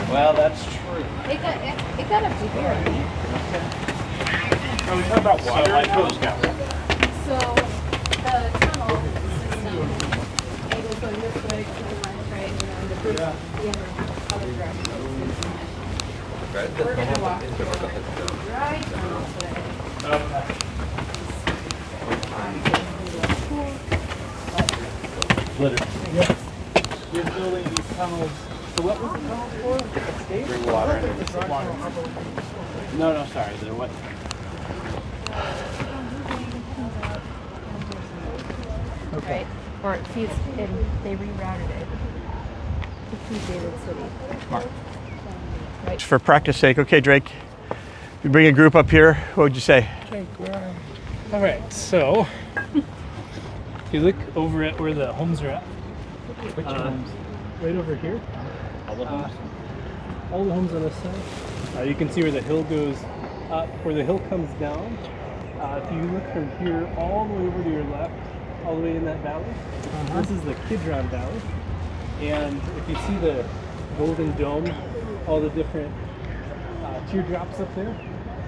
Well, that's true. It got up to here. Are we talking about water? So the tunnel system, it was going this way to the left, right, and the other direction. We're gonna walk right now today. You're building these tunnels. So what was the tunnel for? Bring water in. No, sorry. They're what? Okay. Or fees, and they rerouted it to David City. Right. For practice sake, okay, Drake, you bring a group up here. What would you say? All right, so if you look over at where the homes are at. Which homes? Right over here. All the homes? All the homes on this side. You can see where the hill goes up, where the hill comes down. If you look from here all the way over to your left, all the way in that valley, this is the Kidron Valley. And if you see the Golden Dome, all the different teardrops up there,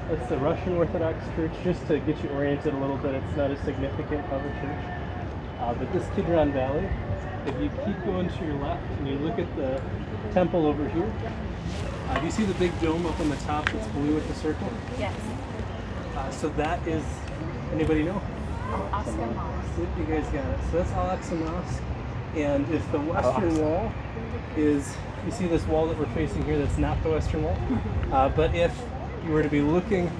that's the Russian Orthodox Church. Just to get you oriented a little bit, it's not as significant of a church. But this Kidron Valley, if you keep going to your left and you look at the temple over here, do you see the big dome up on the top that's blue with the circle? Yes. So that is, anybody know? Oscar Mosque. You guys got it. So that's Al-Aqsa Mosque. And if the western wall is, you see this wall that we're facing here that's not the western wall, but if you were to be looking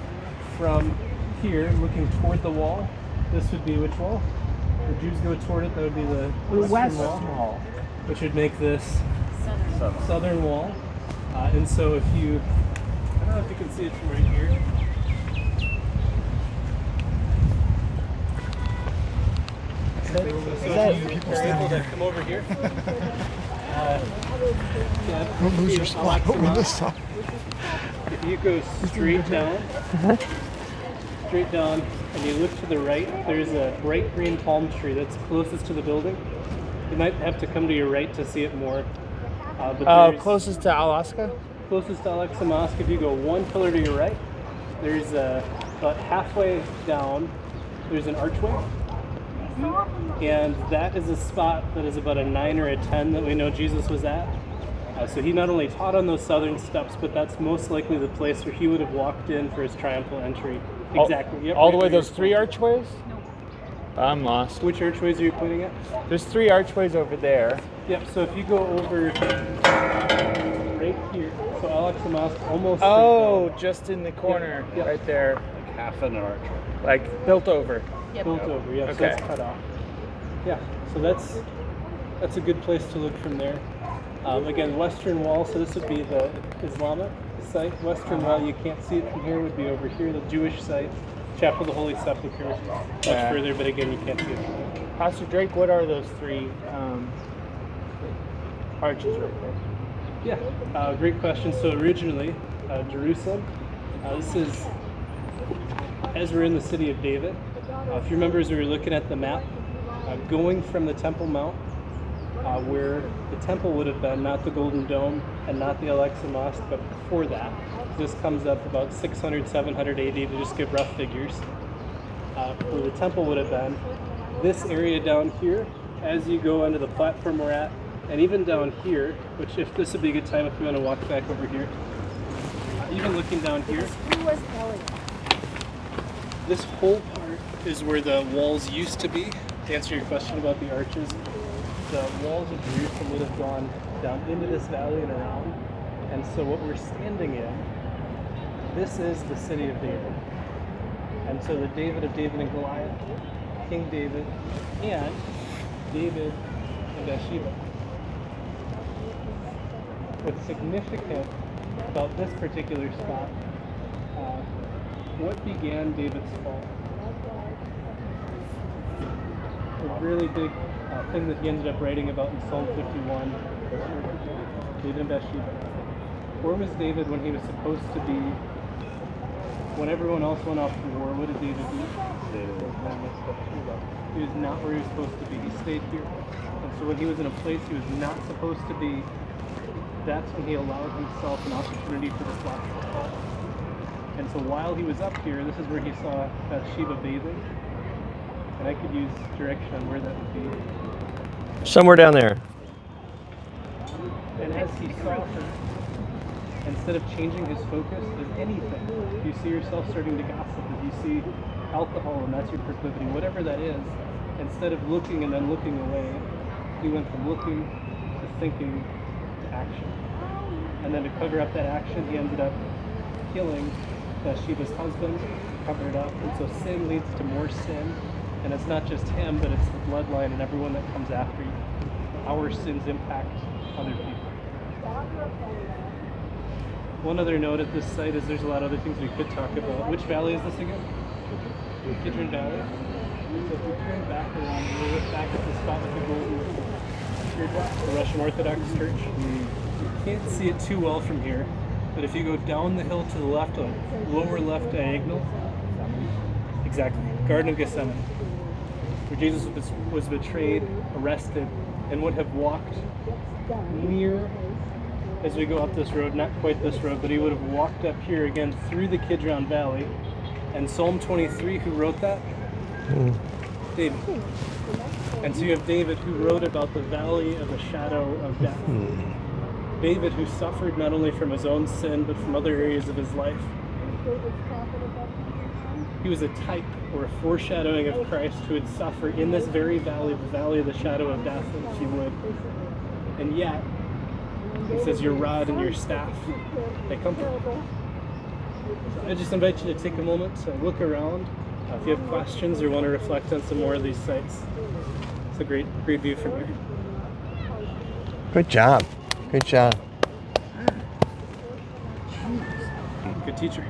from here, looking toward the wall, this would be which wall? The Jews go toward it, that would be the western wall, which would make this southern wall. And so if you, I don't know if you can see it from right here. So if you are able to come over here, Don't lose your spot over this time. if you go straight down, and you look to the right, there's a bright green palm tree that's closest to the building. You might have to come to your right to see it more. But there's Closest to Alaska? closest to Al-Aqsa Mosque, if you go one pillar to your right, there's about halfway down, there's an archway. And that is a spot that is about a 9 or a 10 that we know Jesus was at. So he not only taught on those southern steps, but that's most likely the place where he would have walked in for his triumphal entry. Exactly. Yep, All the right way there. those 3 archways? I'm lost. Which archways are you pointing at? There's 3 archways over there. Yep, so if you go over right here, so Al-Aqsa Mosque almost Oh, just in the corner, Yep. right there. Like half an arch. Like built over. built over, yeah, so Okay. that's cut off. Yeah, so that's a good place to look from there. Again, western wall, so this would be the Islamic site. Western wall, you can't see it from here, would be over here, the Jewish site. Chapel of the Holy Sepulchre, much Yeah. further, but again, you can't see it from here. Pastor Drake, what are those 3 arches right there? Yeah, great question. So originally, Jerusalem, this is, as we're in the city of David, if you remember as we were looking at the map, going from the Temple Mount, where the temple would have been, not the Golden Dome and not the Al-Aqsa Mosque, but before that, this comes up about 600, 700 AD to just give rough figures, where the temple would have been. This area down here, as you go onto the platform we're at, and even down here, which if this would be a good time if we want to walk back over here, even looking down here, Who was Elliot? this whole part is where the walls used to be. To answer your question about the arches, the walls of Jerusalem would have gone down into this valley and around. And so what we're standing in, this is the city of David. And so the David of David and Goliath, King David, and David and Bathsheba. What's significant about this particular spot, what began David's fall? A really big thing that he ended up writing about in Psalm 51, David and Bathsheba. Where was David when he was supposed to be When everyone else went off to war, what did David do? He was not where he was supposed to be. He stayed here. And so when he was in a place he was not supposed to be, that's when he allowed himself an opportunity for the flash to fall. And so while he was up here, this is where he saw Bathsheba bathing. And I could use direction on where that would be. Somewhere down there. And as he saw her, instead of changing his focus as anything, if you see yourself starting to gossip, if you see alcohol and that's your proclivity, whatever that is, instead of looking and then looking away, he went from looking to thinking to action. And then to cover up that action, he ended up killing Bathsheba's husband, cover it up. And so sin leads to more sin. And it's not just him, but it's the bloodline and everyone that comes after you. Our sins impact other people. One other note at this site is there's a lot of other things we could talk about. Which valley is this again? Kidron Valley. So if we turn back around, we look back at the spot with the golden teardrop, the Russian Orthodox Church. You can't see it too well from here, but if you go down the hill to the left, lower left diagonal, exactly, Garden of Gethsemane, where Jesus was betrayed, arrested, and would have walked near, as we go up this road, not quite this road, but he would have walked up here again through the Kidron Valley. And Psalm 23, who wrote that? David. And so you have David who wrote about the valley of the shadow of death. David who suffered not only from his own sin, but from other areas of his life. He was a type or a foreshadowing of Christ who would suffer in this very valley, the valley of the shadow of death, if you would. And yet, it says your rod and your staff, they comfort. So I just invite you to take a moment to look around. If you have questions or want to reflect on some more of these sites, it's a great view from here. Good job. Good job. Good teacher.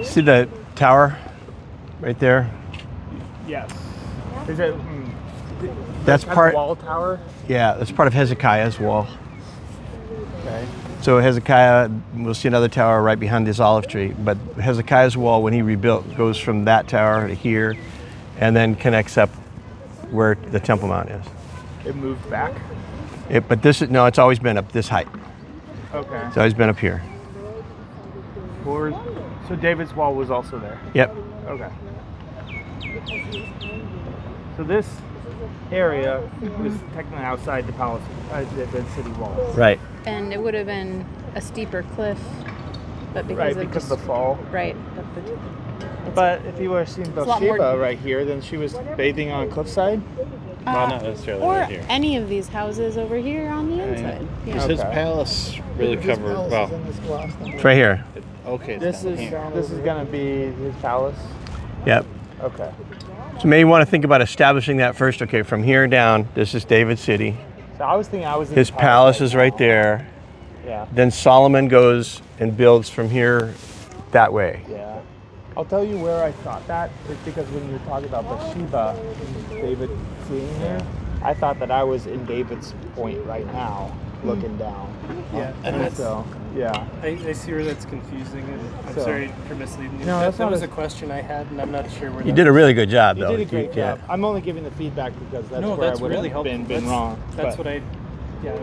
See the tower right there? Yes. Is it? That's part. Wall tower. Yeah, that's part of Hezekiah's wall. Okay. So Hezekiah, we'll see another tower right behind this olive tree, but Hezekiah's wall, when he rebuilt, goes from that tower to here, and then connects up where the Temple Mount is. It moved back. But this is, no, it's always been up this height. Okay. It's always been up here. So David's wall was also there. Yep. Okay. So this area was technically outside the palace, the city walls. Right. And it would have been a steeper cliff, but because Because of the fall. right. But if you were seeing a lot more- Bathsheba right here, then she was bathing on a cliffside. Well, not necessarily or right here. any of these houses over here on the inside. Yeah. Because his Okay. palace really covered, well, It's right here. okay, it's This down is here. gonna be his palace. Yep. Okay. So maybe you want to think about establishing that first. Okay, from here down, this is David's city. So I was thinking I was in His the palace is now. right there. Yeah. Then Solomon goes and builds from here that way. Yeah. I'll tell you where I thought that is because when you were talking about Bathsheba, and David seeing her, I thought that I was in David's point right now, looking down. Yeah, and And that's, so, yeah. I see where that's confusing, and I'm So- sorry for misleading you. No, that that's not was a- a question I had, and I'm not sure where You that did a was. really good job, You though. did a great Yeah. job. I'm only giving the feedback because that's No, where that's I would really have helpful. been wrong. That's but- what I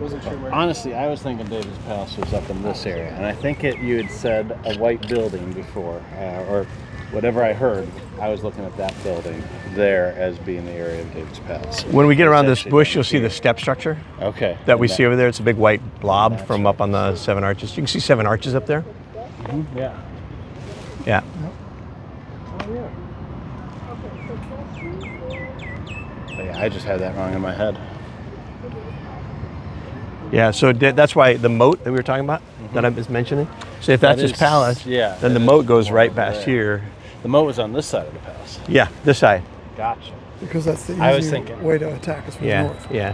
wasn't sure where. Honestly, I was thinking David's palace was up in this area, and I think you had said a white building before, or whatever I heard. I was looking at that building there as being the area of David's palace. When we get around this Essentially bush, down you'll see here. the step structure Okay. that we And see over there. It's a big white blob That's from up on the Seven Arches. You can see Seven Arches up there. Yeah. Yeah. But yeah, I just had that wrong in my head. Yeah, so that's why the moat that we were talking about, that I was mentioning. So if that's That his is- palace, yeah, then the that moat is goes more right over past there. here. The moat was on this side of the palace. Yeah, this side. Gotcha. Because that's the I was easy thinking- way to attack us from the Yeah, north. yeah,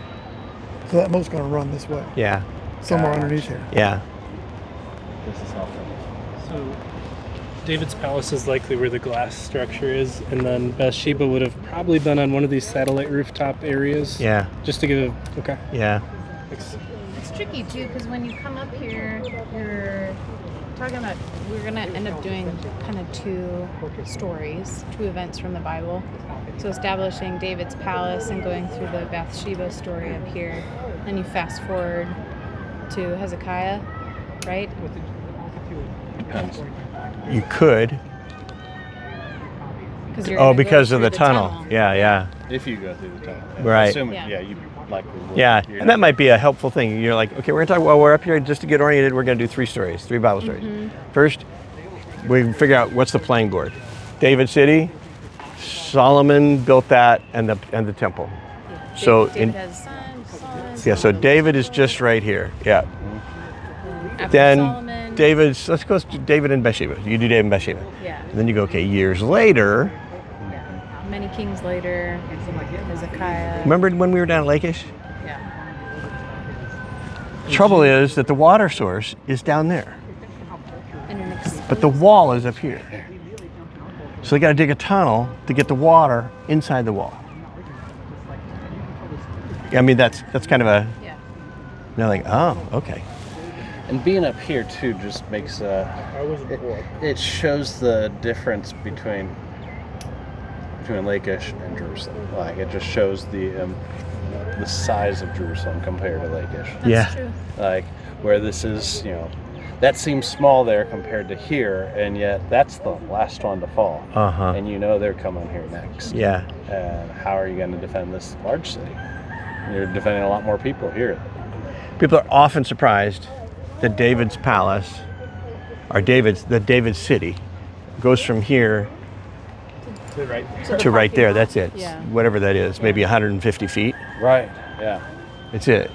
So that moat's going to run this way, yeah, somewhere Gotcha. underneath here. yeah. This is helpful. So David's palace is likely where the glass structure is, and then Bathsheba would have probably been on one of these satellite rooftop areas. Yeah. Just to give a okay. Yeah. It's tricky too because when you come up here, you're talking about we're gonna end up doing kind of two stories, two events from the Bible. So establishing David's palace and going through the Bathsheba story up here. Then you fast forward to Hezekiah, right? Depends. You could. You're Oh, gonna go because of through the tunnel. Yeah, yeah. If you go through the tunnel. Right. Assuming, Yeah. yeah, you likely would. Yeah, You're and that not- might be a helpful thing. You're like, okay, we're gonna talk. Well, we're up here just to get oriented. We're gonna do three Bible stories. First, we figure out what's the playing board. David City, Solomon built that, and the temple. So David has a son, Solomon. yeah, so David is just right here. Yeah. After Then Solomon, David's. Let's go to David and Bathsheba. You do David and Bathsheba. yeah, And then you go, okay, years later. yeah. Many kings later, Hezekiah. Remember when we were down at Lakeish? Yeah. Trouble is that the water source is down there, And an but the wall is up here. So they got to dig a tunnel to get the water inside the wall. I mean, that's kind of a. yeah. They're like, oh, okay. And being up here too just makes it shows the difference between Lachish and Jerusalem. Like it just shows the size of Jerusalem compared to Lachish. That's Yeah. true. Like where this is, that seems small there compared to here, and yet that's the last one to fall. Uh-huh. And they're coming here next. Yeah. And how are you going to defend this large city? You're defending a lot more people here. People are often surprised that David's palace, or the David city, goes from here to right there. That's it. Yeah. Whatever that is, maybe 150 feet. Right. Yeah. That's it.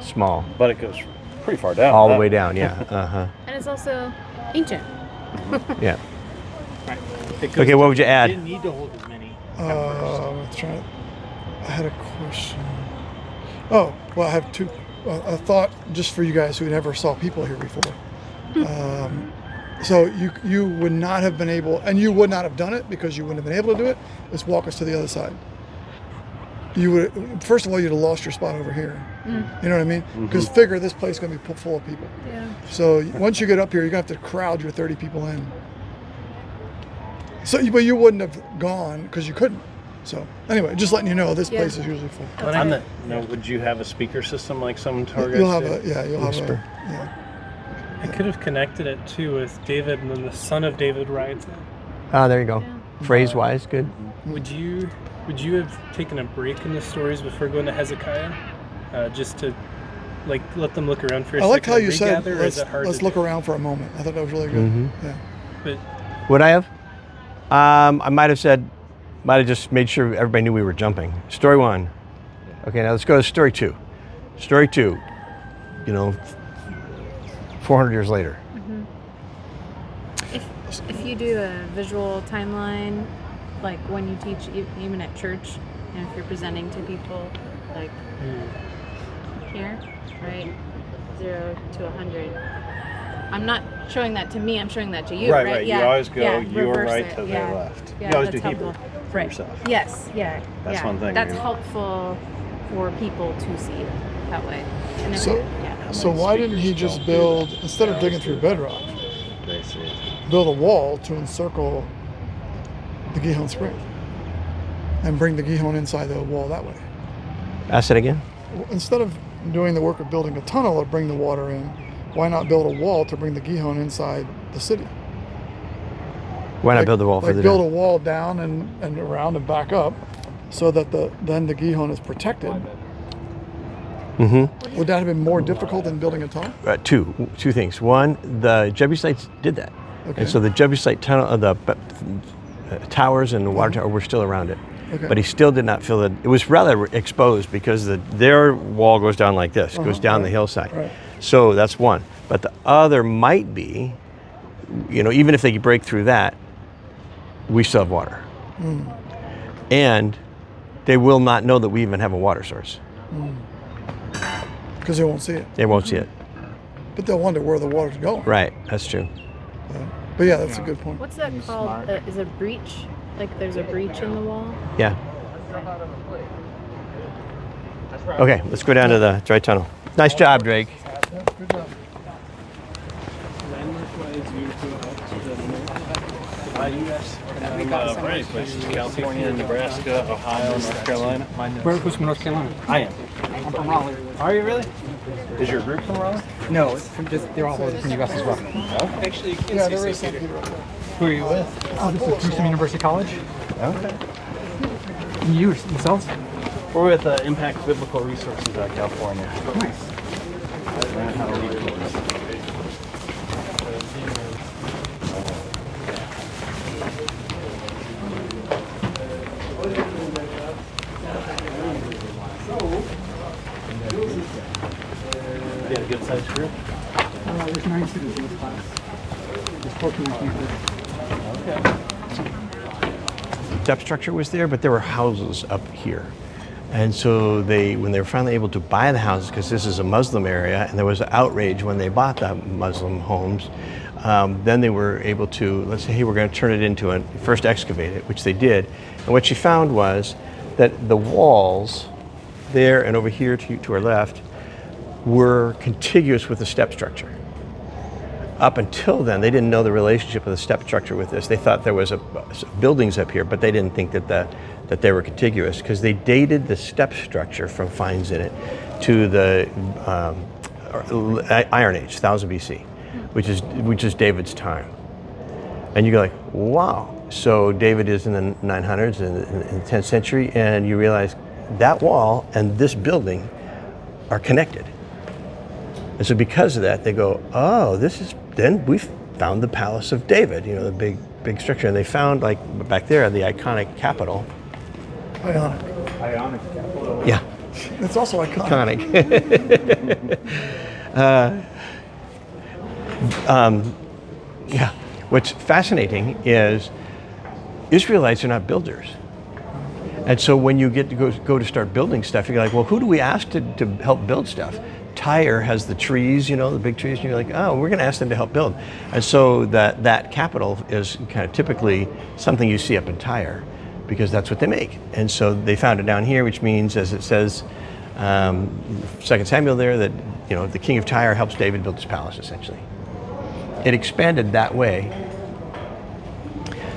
Small. But it goes pretty far down. All the way down. Yeah. Uh-huh. And it's also ancient. Yeah. Okay, what would you add? Didn't need to hold as many. I had a question. Oh, well, I have two. A thought just for you guys who never saw people here before. So you would not have been able, and you would not have done it because you wouldn't have been able to do it. Let's walk us to the other side. You would, first of all, you'd have lost your spot over here. You know what I mean? Because figure this place is going to be full of people. Yeah. So once you get up here, you're going to have to crowd your 30 people in. So, but you wouldn't have gone because you couldn't. So anyway, just letting you know, this Yeah. place is usually full. Would you have a speaker system like some tour guides You'll have do? you'll have Whisper. a, yeah. I could have connected it too with David, and then the son of David rides it. Ah, there you go. Yeah. Phrase-wise, good. Would you have taken a break in the stories before going to Hezekiah, just to let them look around for a I like second how and you said, regather, or is it hard let's to look do? around for a moment. I thought that was really good. Mhm. Yeah. But Would I have? I might have just made sure everybody knew we were jumping. Story one. Okay, now let's go to story two. Story two, 400 years later. If you do a visual timeline, like when you teach even at church, if you're presenting to people, like here, right, 0 to 100. I'm not showing that to me. I'm showing that to you, right? Right. Yeah. You always go yeah. your reverse right it. to yeah. their left. Yeah, You always do that's Hebrew helpful. for Right. yourself. Yes. Yeah. That's yeah. one thing That's you- helpful for people to see that way. And if So- yeah. So why didn't he just build, instead of digging through bedrock, They see it. build a wall to encircle the Gihon Spring and bring the Gihon inside the wall that way? Ask it again. Instead of doing the work of building a tunnel to bring the water in, why not build a wall to bring the Gihon inside the city? Why not build the wall like further build down? a wall down and around and back up so that then the Gihon is protected. Mm-hmm. Would that have been more difficult than building a tunnel? Two things. One, the Jebusites did that, Okay. and so the Jebusite tunnel, the towers and the water tower were still around it. Okay. But he still did not feel that it was rather exposed because their wall goes down like this, goes down the hillside. Right. So that's one. But the other might be, even if they could break through that, we still have water, and they will not know that we even have a water source. Because they won't see it. They won't see it. But they'll wonder where the water's going. Right. That's true. But yeah, that's a good point. What's that He's called? smart. Is a breach? Like there's a breach in the wall? Yeah. Okay, let's go down to the dry tunnel. Nice job, Drake. Good job. Landmark-wise, you go up to the north. Various places: California, Nebraska, Ohio, North Carolina. Who's from North Carolina? I am. I'm from Raleigh. Are you really? Is your group from Raleigh? No, it's from just, they're all from the U.S. as well. Actually, you can Yeah, see there is some some here. people. Who are you with? Oh, this is Jerusalem University College. Okay. And you yourselves? We're with Impact Biblical Resources out of California. Nice. Learn how to read books. You had a good sized group? There's 9 students in this class. There's 14 on campus. Depth structure was there, but there were houses up here. And so when they were finally able to buy the houses, because this is a Muslim area, and there was outrage when they bought the Muslim homes, then they were able to, let's say, hey, we're going to turn it into first excavate it, which they did. And what she found was that the walls there and over here to our left were contiguous with the step structure. Up until then, they didn't know the relationship of the step structure with this. They thought there was buildings up here, but they didn't think that they were contiguous, because they dated the step structure from finds in it to the Iron Age, 1000 BC, which is David's time. And you go like, wow. So David is in the 900s in the 10th century, and you realize that wall and this building are connected. And so because of that, they go, oh, then we've found the Palace of David, the big structure. And they found, like, back there, the iconic Capitol. Ionic. Ionic capital. Yeah, It's also iconic. iconic. Yeah, what's fascinating is Israelites are not builders. And so when you get to go to start building stuff, you're like, well, who do we ask to help build stuff? Tyre has the trees, the big trees, and you're like, oh, we're going to ask them to help build. And so that capital is kind of typically something you see up in Tyre, because that's what they make. And so they found it down here, which means, as it says, 2 Samuel there, that the king of Tyre helps David build his palace, essentially. It expanded that way.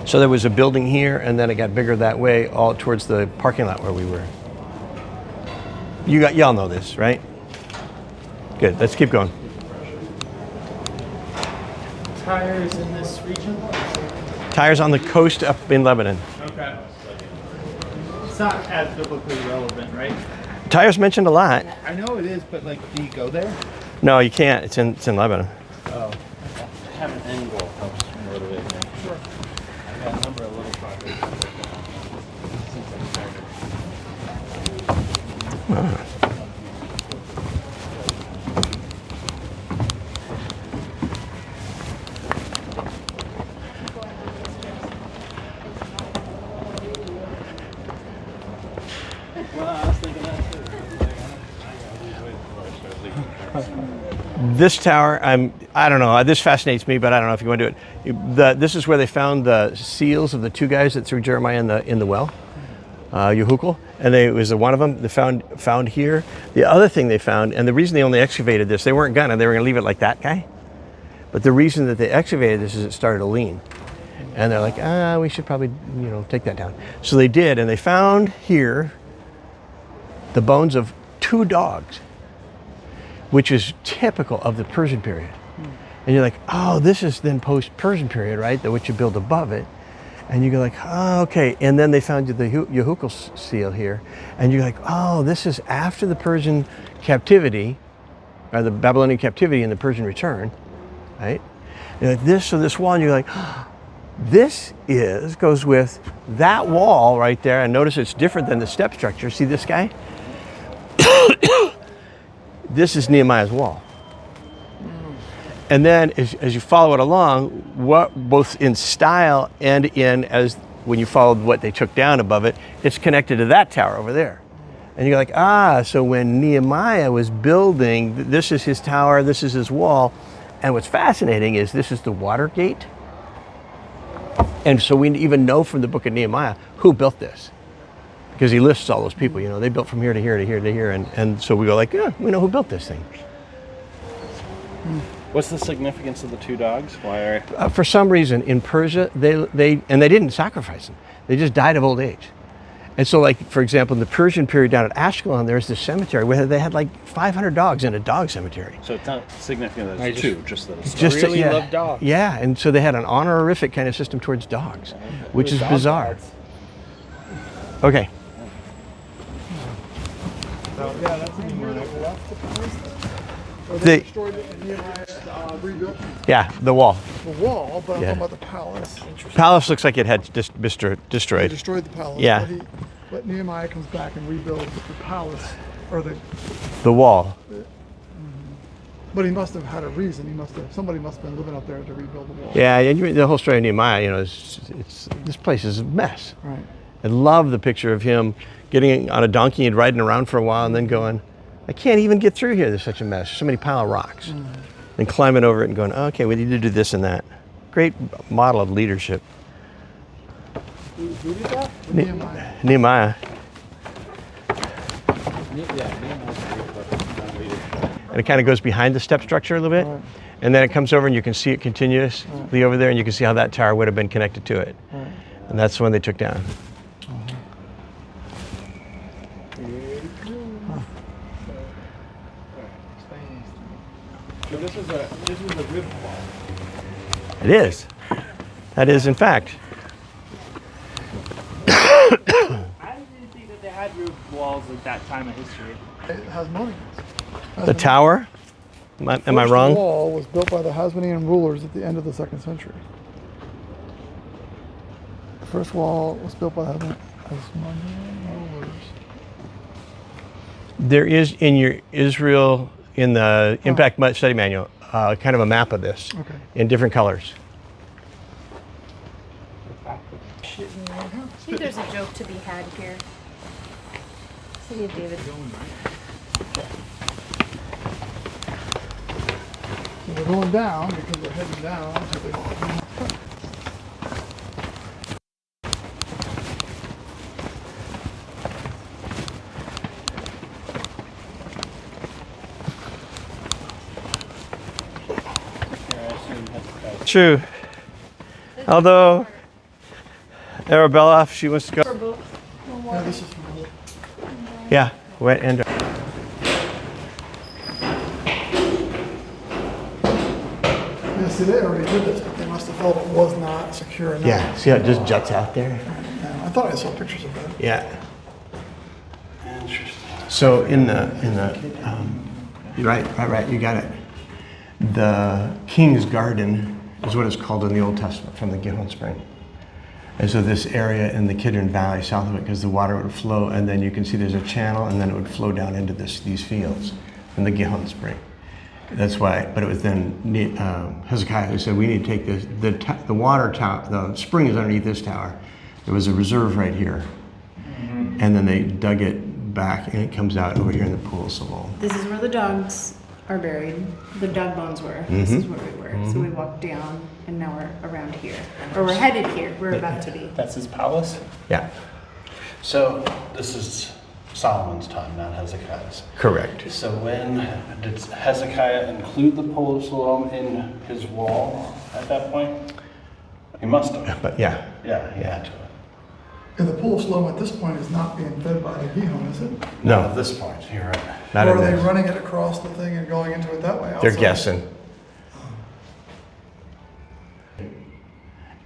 So there was a building here, and then it got bigger that way, all towards the parking lot where we were. Y'all know this, right? Good, let's keep going. Tires in this region? Tyre's on the coast up in Lebanon. Okay. It's not as biblically relevant, right? Tyre's mentioned a lot. I know it is, but do you go there? No, you can't. It's in Lebanon. Oh. Have an end goal helps motivate me. Sure. I've got a number of little projects. This tower, I don't know. This fascinates me, but I don't know if you want to do it. This is where they found the seals of the two guys that threw Jeremiah in the well, Yehukel, and it was one of them they found here. The other thing they found, and the reason they only excavated this, they weren't they were going to leave it like that guy, but the reason that they excavated this is it started to lean, and they're like, we should probably take that down. So they did, and they found here the bones of 2 dogs, which is typical of the Persian period. And you're like, oh, this is then post-Persian period, right? What you build above it. And you go like, oh, okay. And then they found the Yehukel seal here. And you're like, oh, this is after the Persian captivity, or the Babylonian captivity and the Persian return, right? You're like, this wall, and you're like, oh, this goes with that wall right there. And notice it's different than the step structure. See this guy? This is Nehemiah's wall. And then as you follow it along, both in style and when you followed what they took down above it, it's connected to that tower over there. And you're like, so when Nehemiah was building, this is his tower, this is his wall. And what's fascinating is this is the water gate And so we even know from the book of Nehemiah who built this. Because he lists all those people, you know, they built from here to here to here to here. And so we go like, yeah, we know who built this thing. What's the significance of the two dogs? Why are For some reason in Persia, they didn't sacrifice them. They just died of old age. And so like, for example, in the Persian period down at Ashkelon, there's this cemetery where they had like 500 dogs in a dog cemetery. so? It's not significant that it's two, just that it's Just really yeah, love dogs. Yeah, and so they had an honorific kind of system towards dogs, which is Dog bizarre. gods. Okay. So, yeah, that's a Nehemiah. They The- destroyed it and Nehemiah rebuilt Yeah, the wall. the wall, but I'm Yeah. talking about the palace. Palace looks like it had They destroyed. destroyed the palace. Yeah. But Nehemiah comes back and rebuilds the palace, or The wall. but he must have had a reason. Somebody must have been living up there to rebuild the wall. Yeah, and the whole story of Nehemiah, you know, it's this place is a mess. Right. I love the picture of him getting on a donkey and riding around for a while and then going, I can't even get through here. There's such a mess. So many pile of rocks. Then climbing over it and going, okay, we need to do this and that. Great model of leadership. Who did that? Nehemiah. Nehemiah. And it kind of goes behind the step structure a little bit. Right. And then it comes over and you can see it continuously over there and you can see how that tower would have been connected to it. And that's the one they took down. So this was a rib wall. It is. That is, in fact. I didn't think that they had rib walls at that time of history. It has monuments. The tower? Am I First wrong? wall was built by the Hasmonean rulers at the end of the 2nd century. The first wall was built by the Hasmonean rulers. There is in your Israel, in the Impact Study Manual, kind of a map of this Okay. in different colors. I think there's a joke to be had here. See if David. So we're going down because we're heading down to the. True. Although Arabella, if she wants to go. Yeah, this is. Yeah, wet and Yeah, see, they already did this, but they must have felt it was not secure enough. yeah. See how it just juts out there? Yeah, I thought I saw pictures of that. Yeah. So in the right, you got it. The King's Garden is what it's called in the Old Testament from the Gihon Spring. And so this area in the Kidron Valley south of it, because the water would flow, and then you can see there's a channel, and then it would flow down into these fields from the Gihon Spring. That's why, but it was then Hezekiah who said, we need to take this, the water tower, the spring is underneath this tower. There was a reserve right here. And then they dug it back, and it comes out over here in the Pool of Siloam. This is where the dogs are buried. The dog bones were. This is where we were. So we walked down, and now we're around here, or we're headed here. We're about to be. That's his palace? Yeah, So this is Solomon's time, not Hezekiah's. correct. So when did Hezekiah include the Pool of Siloam in his wall at that point? He must have. But yeah, Yeah, he had to. And the pool of Siloam at this point is not being fed by the Gihon, is it? no, At this point, you're right. not Or in are they this. running it across the thing and going into it that way? They're outside? guessing.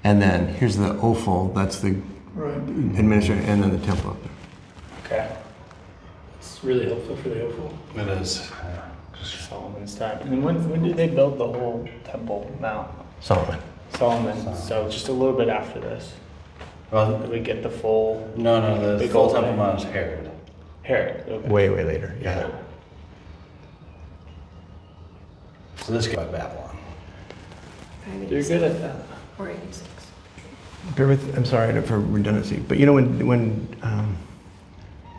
And then here's the Ophel, that's the Right. administrator, and then the temple up there. Okay. It's really helpful for the Ophel. It is. Solomon's time. And when did they build the whole Temple Mount? Solomon. Solomon. So just a little bit after this. Well, Did we get the full no, the Big full old Temple thing. Mount is Herod. Herod? Okay. Way later, yeah. So this guy by Babylon. You're good at that. Or 86. Bear with, I'm sorry for redundancy, but you know when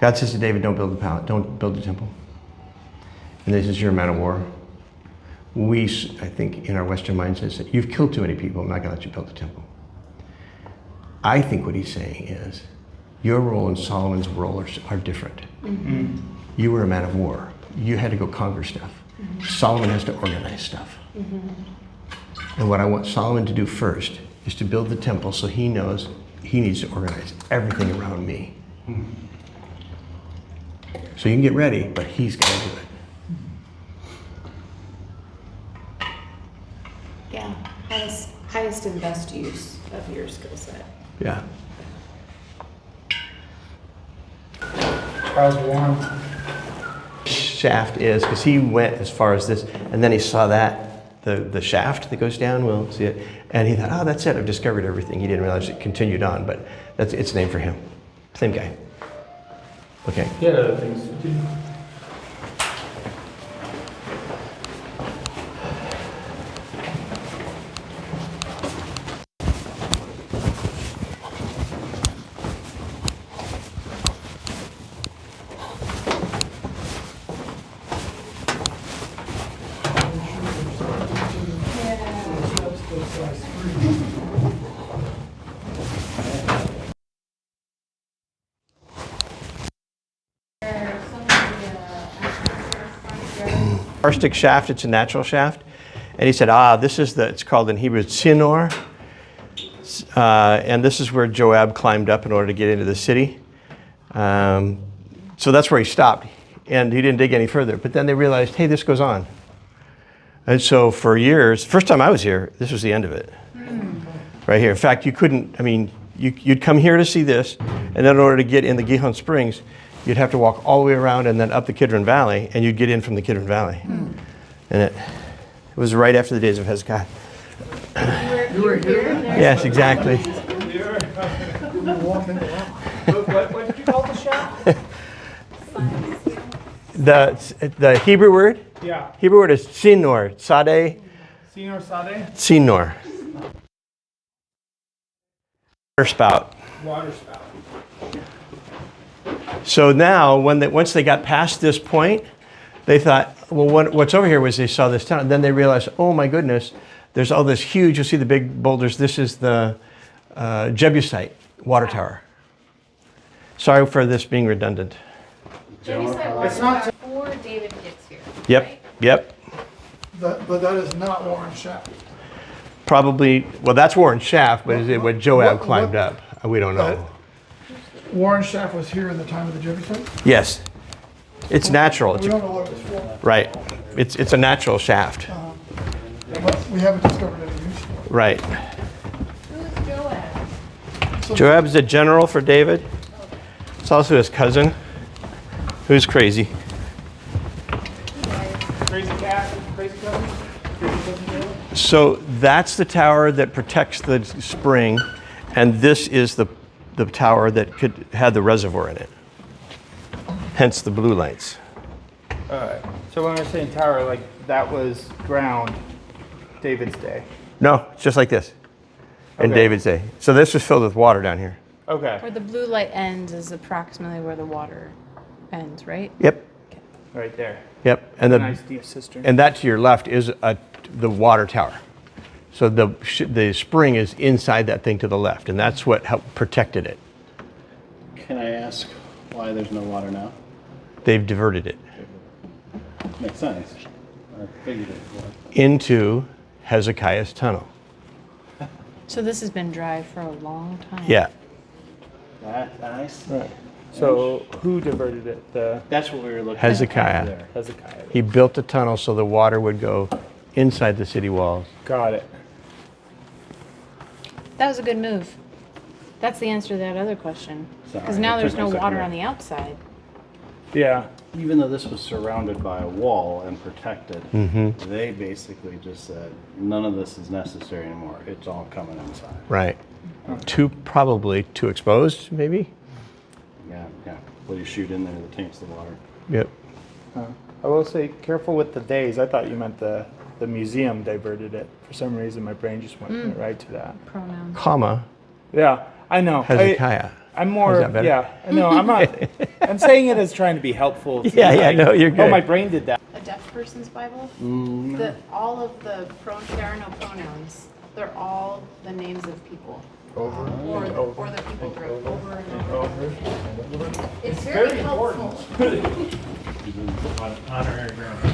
God says to David, don't build a palace, don't build a temple, and this is your amount of war, I think in our Western mind says that you've killed too many people, I'm not gonna let you build a temple. I think what he's saying is, your role and Solomon's role are different. You were a man of war. You had to go conquer stuff. Solomon has to organize stuff. And what I want Solomon to do first is to build the temple so he knows he needs to organize everything around me. So you can get ready, but he's got to do it. Yeah, highest and best use of your skill set. Yeah. Charles Warren. Shaft is, because he went as far as this, and then he saw that, the shaft that goes down, we'll see it, and he thought, oh, that's it, I've discovered everything. He didn't realize it continued on, but it's named for him. Same guy. Okay. He had other things to do. Karstic shaft, it's a natural shaft. And he said, this is it's called in Hebrew Tzinor. And this is where Joab climbed up in order to get into the city. So that's where he stopped. And he didn't dig any further. But then they realized, hey, this goes on. And so for years, first time I was here, this was the end of it. Right here. In fact, you couldn't, you'd come here to see this, and then in order to get in the Gihon Springs, you'd have to walk all the way around and then up the Kidron Valley, and you'd get in from the Kidron Valley. And it was right after the days of Hezekiah. You were here? Yes, exactly. What did you call the shop? The Hebrew word? Yeah. Hebrew word is Tzinor. Sadeh. Senor Sade? Tzinor. Water spout. Water spout. So now, once they got past this point, they thought, well, what's over here was they saw this town. And then they realized, oh my goodness, there's all this huge, you'll see the big boulders. This is the Jebusite water tower. Sorry for this being redundant. Jebusite water tower before David gets here. Yep, right? yep. But that is not Warren Shaft. Probably, well, that's Warren Shaft, but is it what Joab climbed up? We don't know. Warren Shaft was here in the time of the Jebusite? Yes. It's natural. We don't know what it was for. Right. It's a natural shaft. But we haven't discovered any use for it. Right. Who's Joab? Joab's the general for David. It's also his cousin, who's crazy. Crazy cat? Crazy cousin? Crazy cousin Caleb? So that's the tower that protects the spring, and this is the tower that had the reservoir in it. Hence the blue lights. Alright. So when we're saying tower, like that was ground David's day. No, it's just like this in Okay. David's day. So this was filled with water down here. Okay. Where the blue light ends is approximately where the water ends, right? Yep, Right there. yep. And Nice deep cistern. and that to your left is the water tower. So the spring is inside that thing to the left, and that's what protected it. Can I ask why there's no water now? They've diverted it Makes sense. I figured it was. into Hezekiah's tunnel. So this has been dry for a long time. Yeah, That's nice. Right. So who diverted it? The That's what we were looking Hezekiah. at there. Hezekiah. he built a tunnel so the water would go inside the city walls. Got it. That was a good move. That's the answer to that other question. Because Sorry, now it there's took no me a second water there. on the outside. Yeah. Even though this was surrounded by a wall and protected, they basically just said, none of this is necessary anymore. It's all coming inside. Right. Probably too exposed, maybe? Yeah, yeah. What do you shoot in there that taints the water? Yep. I will say, careful with the days. I thought you meant the museum diverted it. For some reason, my brain just went right to that. Pronoun. Comma, Yeah, I know. Hezekiah. I'm more. Is that better? Yeah, I know. I'm not. I'm saying it as trying to be helpful. to Yeah, you, yeah, like, no, you're Oh, good. my brain did that. A deaf person's Bible? All of the there are no pronouns. They're all the names of people. Over or, and over. or the people drove over and and over. over. It's very helpful. On honorary ground.